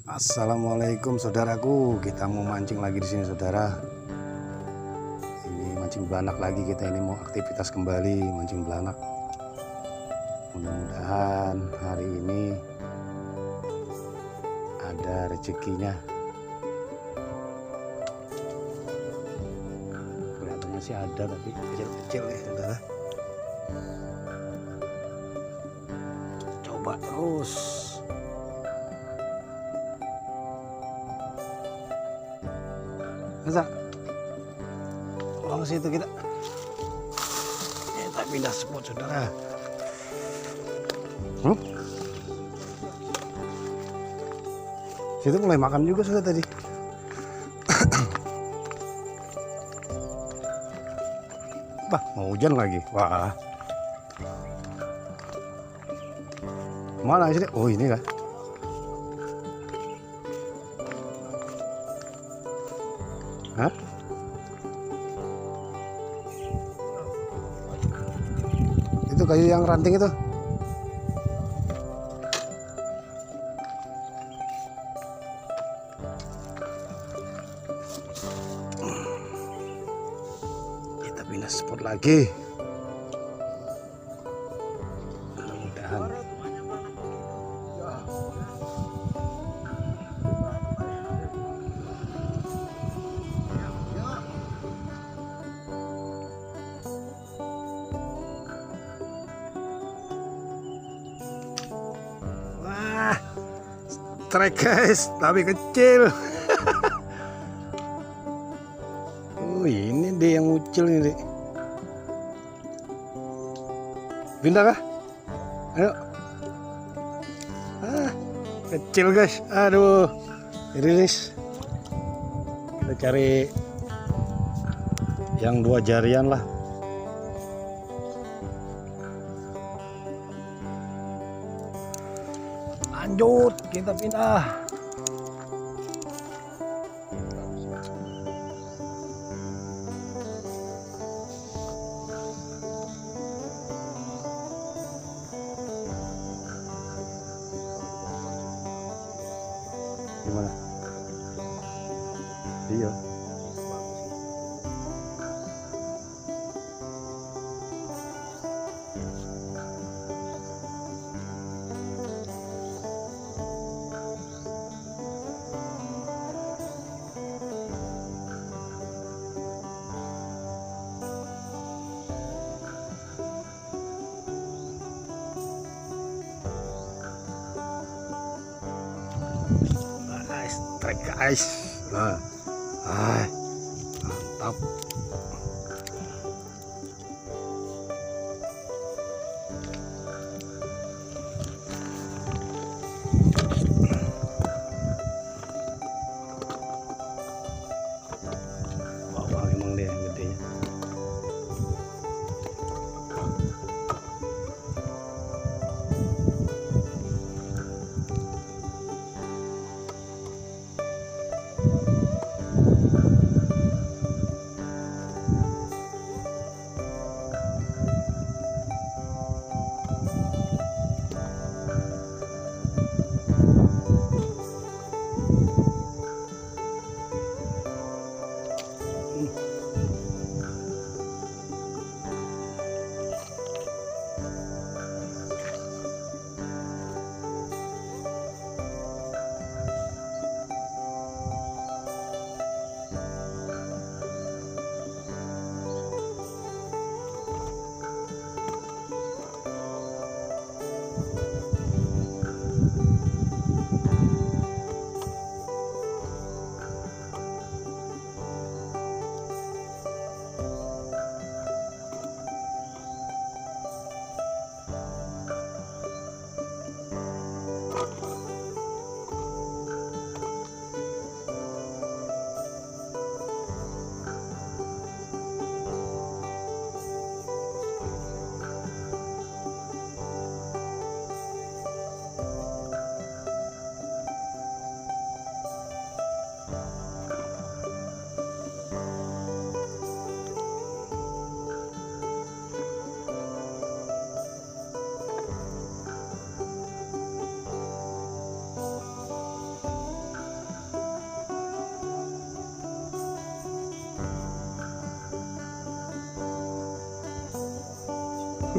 Assalamualaikum saudaraku, kita mau mancing lagi di sini saudara. Ini mancing belanak lagi, kita ini mau aktivitas kembali mancing belanak. Mudah-mudahan hari ini ada rezekinya. Kelihatannya sih ada tapi kecil-kecil ya saudara. Coba terus. Masa pulang situ kita pindah spot saudara. Situ mulai makan juga sudah tadi. Bah, mau hujan lagi. Wah, mana sih? Oh ini kan. Hah? Itu kayu yang ranting itu. Kita pindah spot lagi. Mudah-mudahan. Strike guys, tapi kecil. Ini deh yang muncul ini. Pindah kah? Ayo. Kecil guys. Aduh. Rilis. Kita cari yang 2 jarian lah. Lanjut, kita pindah. Gimana? Iya. Strike guys. Mantap. Wah, emang deh yang gedenya.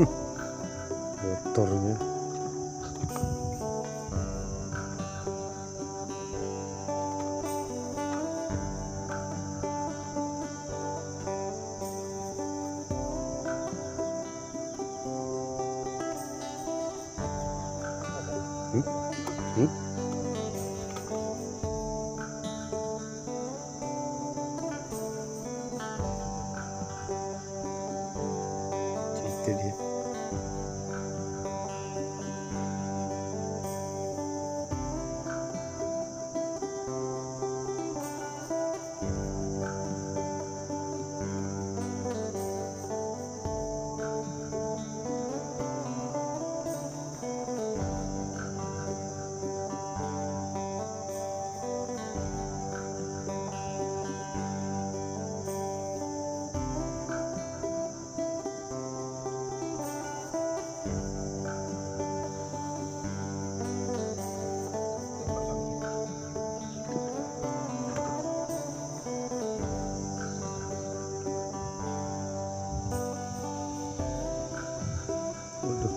Motornya. Hmm? Hmm? Itu dia. Waduh.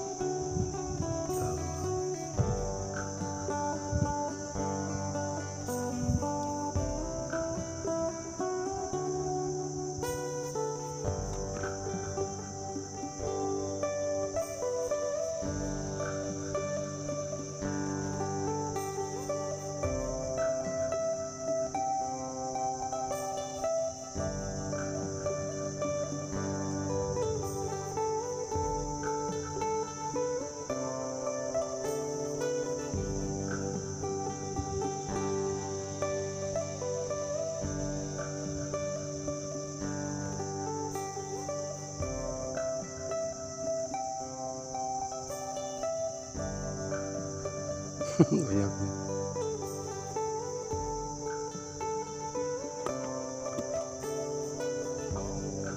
Banyaknya.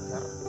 Dalam, Pak.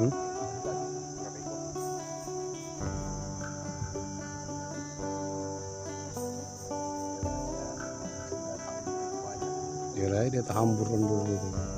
Hmm? Dia tak hambur dulu.